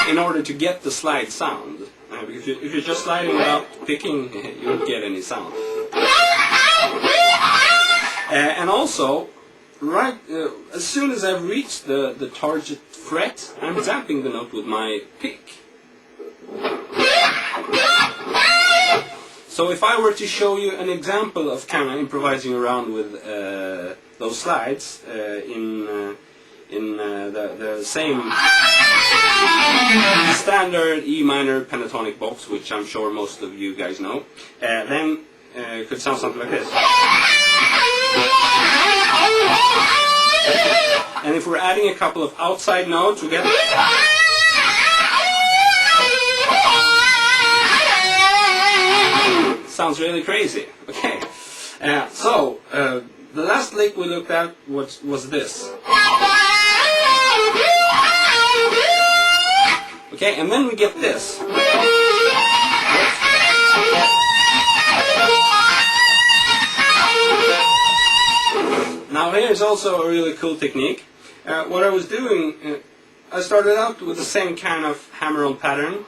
in order to get the slide sound. Because if you're just sliding without picking, you won't get any sound. And also, as soon as I've reached the target fret, I'm tapping the note with my pick. So if I were to show you an example of kind of improvising around with those slides in the same standard E minor pentatonic box, which I'm sure most of you guys know, then it could sound something like this. And if we're adding a couple of outside notes, we get... Sounds really crazy. Okay. So, the last lick we looked at was this. Okay, and then we get this. Now here's also a really cool technique. What I was doing, I started out with the same kind of hammer-on pattern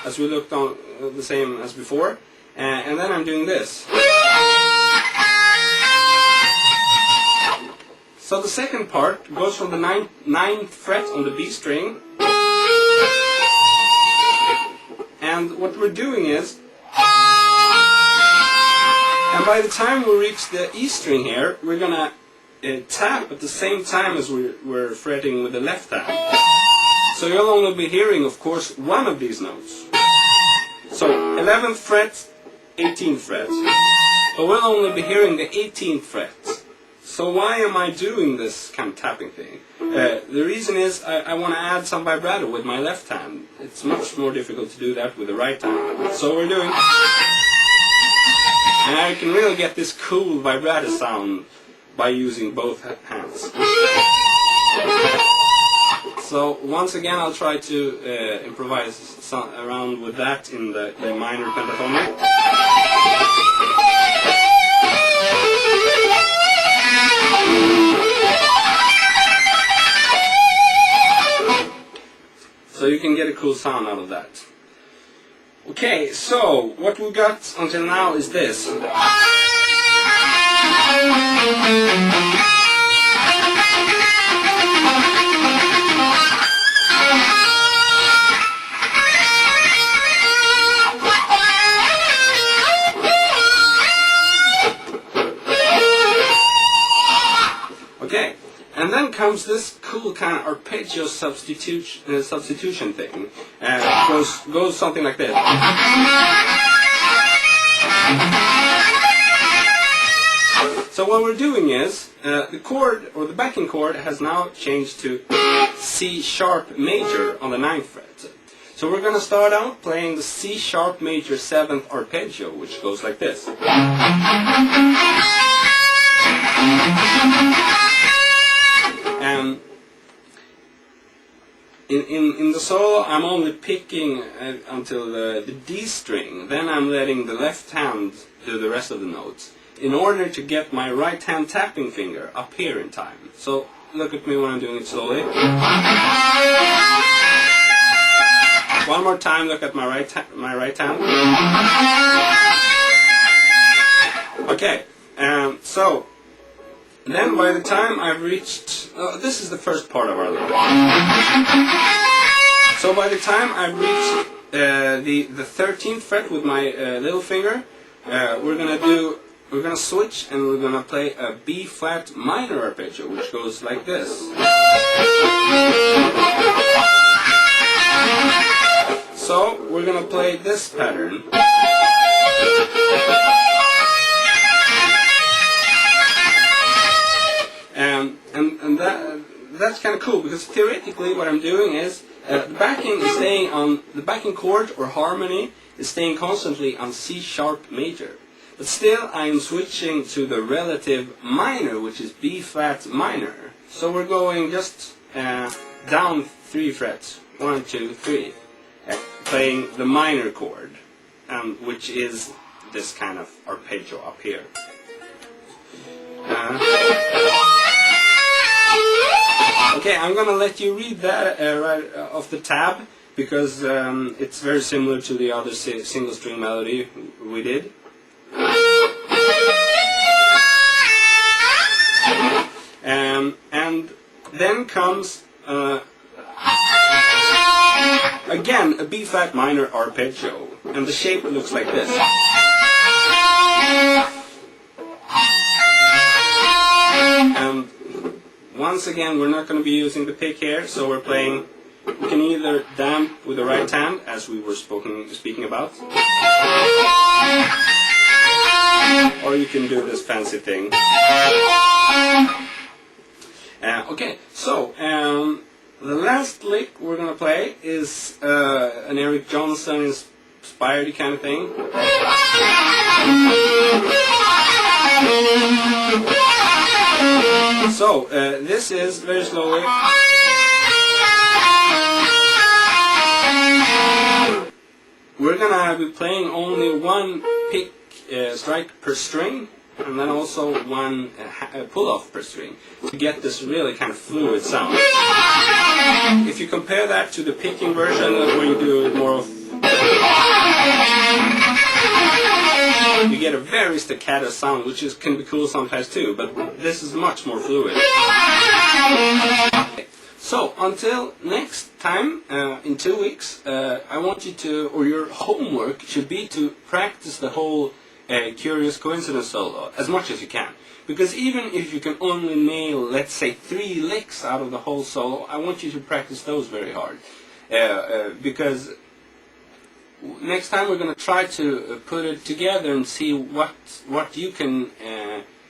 as we looked on, the same as before, and then I'm doing this. So the second part goes from the ninth fret on the B string, and what we're doing is, and by the time we reach the E string here, we're gonna tap at the same time as we're fretting with the left hand. So you'll only be hearing, of course, one of these notes. So 11th fret, 18th fret. But we'll only be hearing the 18th fret. So why am I doing this kind of tapping thing? The reason is I want to add some vibrato with my left hand. It's much more difficult to do that with the right hand. So we're doing... And I can really get this cool vibrato sound by using both hands. So once again I'll try to improvise around with that in the minor pentatonic. So you can get a cool sound out of that. Okay, so what we got until now is this. Okay, and then comes this cool kind of arpeggio substitution thing. Goes something like this. So what we're doing is, the chord, or the backing chord, has now changed to C sharp major on the 9th fret. So we're going to start out playing the C sharp major 7th arpeggio, which goes like this. And in the solo, I'm only picking until the D string. Then I'm letting the left hand do the rest of the notes, in order to get my right hand tapping finger up here in time. So look at me when I'm doing it slowly. One more time, look at my right hand. Okay, so then by the time I've reached, this is the first part of our lick. So by the time I've reached the 13th fret with my little finger, we're gonna switch and we're gonna play a B flat minor arpeggio, which goes like this. So we're gonna play this pattern. And that's kind of cool, because theoretically what I'm doing is the backing is staying on the backing chord or harmony is staying constantly on C sharp major. But still I'm switching to the relative minor, which is B flat minor. So we're going just down 3 frets, 1, 2, 3, playing the minor chord, which is this kind of arpeggio up here. Okay, I'm gonna let you read that right off the tab, because it's very similar to the other single string melody we did. And then comes again a B flat minor arpeggio, and the shape looks like this. And once again, we're not going to be using the pick here, so we're playing. We can either damp with the right hand, as we were speaking about, or you can do this fancy thing. Okay, so the last lick we're going to play is an Eric Johnson inspired kind of thing. So this is very slowly. We're gonna be playing only one pick strike per string, and then also one pull-off per string, to get this really kind of fluid sound. If you compare that to the picking version, where you do more of, you get a very staccato sound, which can be cool sometimes too, but this is much more fluid. So, until next time, in 2 weeks, I want you to, or your homework should be to practice the whole Curious Coincidence solo as much as you can. Because even if you can only nail, let's say, 3 licks out of the whole solo, I want you to practice those very hard. Because next time we're going to try to put it together and see what you can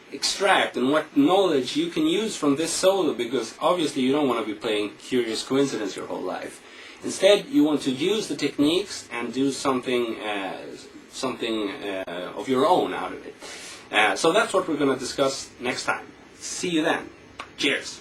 extract and what knowledge you can use from this solo, because obviously you don't want to be playing Curious Coincidence your whole life. Instead, you want to use the techniques and do something of your own out of it. So that's what we're going to discuss next time. See you then. Cheers.